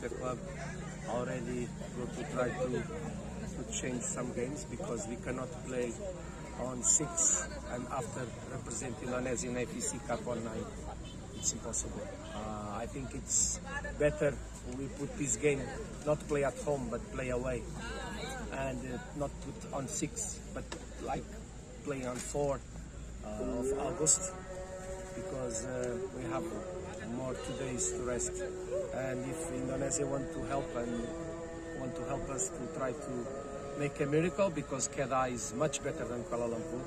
the club already go to try to change some games because we cannot play on 6 and after represent Indonesia in AFC Cup on 9. It's impossible. I think it's better we put this game not play at home but play away and not put on 6 but like play on 4 of August because we have more 2 days to rest, and if Indonesia want to help us to try to make a miracle because Kedah is much better than Kuala Lumpur,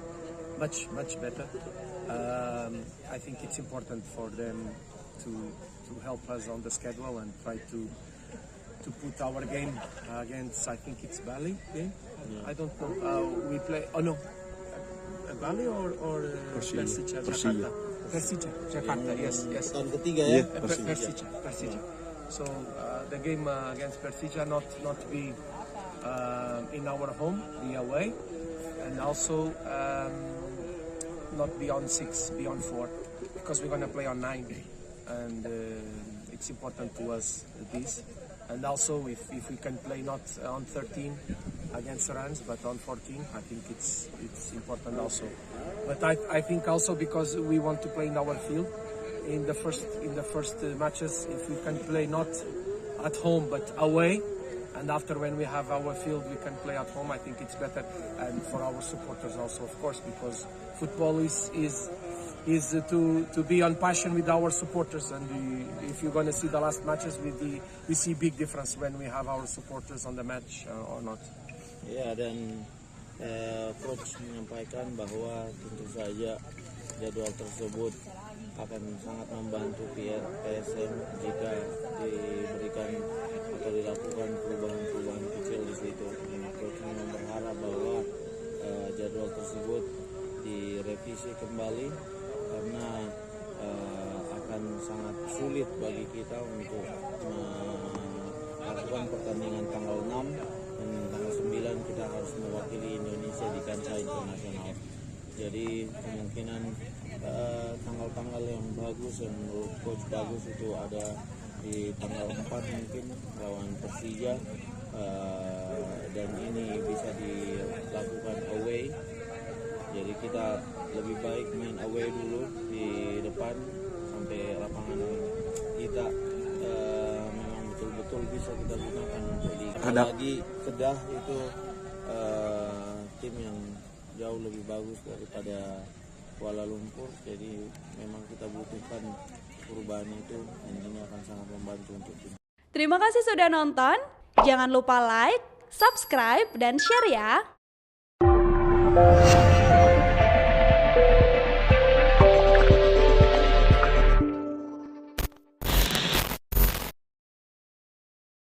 much better. I think it's important for them to help us on the schedule and try to put our game against, I think it's Bali game. Yeah. I don't know. We play. Oh no, Bali or Persija Jakarta. Persija Jakarta. Yes. Tahun ketiga ya. Persija. So the game against Persija not be in our home, be away, and also not be on 6, be on 4, because we're gonna play on 9, and it's important to us this. And also if we can play not on 13 against Rans but on 14, I think it's important also. But I think also because we want to play in our field in the first matches, if we can play not at home but away, and after when we have our field we can play at home, I think it's better, and for our supporters also, of course, because football is to be on passion with our supporters, and if you're going to see the last matches, we see big difference when we have our supporters on the match or not. Ya, dan coach menyampaikan bahwa tentu saja jadwal tersebut akan sangat membantu PSM jika diberikan atau dilakukan perubahan-perubahan kecil di situ. Dan coach berharap bahwa jadwal tersebut direvisi kembali karena akan sangat sulit bagi kita untuk melakukan pertandingan tanggal 6 dan tanggal 9 kita harus mewakili Indonesia di kancah internasional. Jadi kemungkinan tanggal-tanggal yang bagus, yang menurut coach bagus itu ada di tanggal 4 mungkin lawan Persija, dan ini bisa dilakukan away. Jadi kita lebih baik main away dulu di depan sampai lapangan kita memang betul-betul bisa kita gunakan untuk lagi Kedah itu tim yang jauh lebih bagus daripada Kuala Lumpur, jadi memang kita butuhkan perubahan itu, dan ini akan sangat membantu untuk tim. Terima kasih sudah nonton, jangan lupa like, subscribe, dan share ya.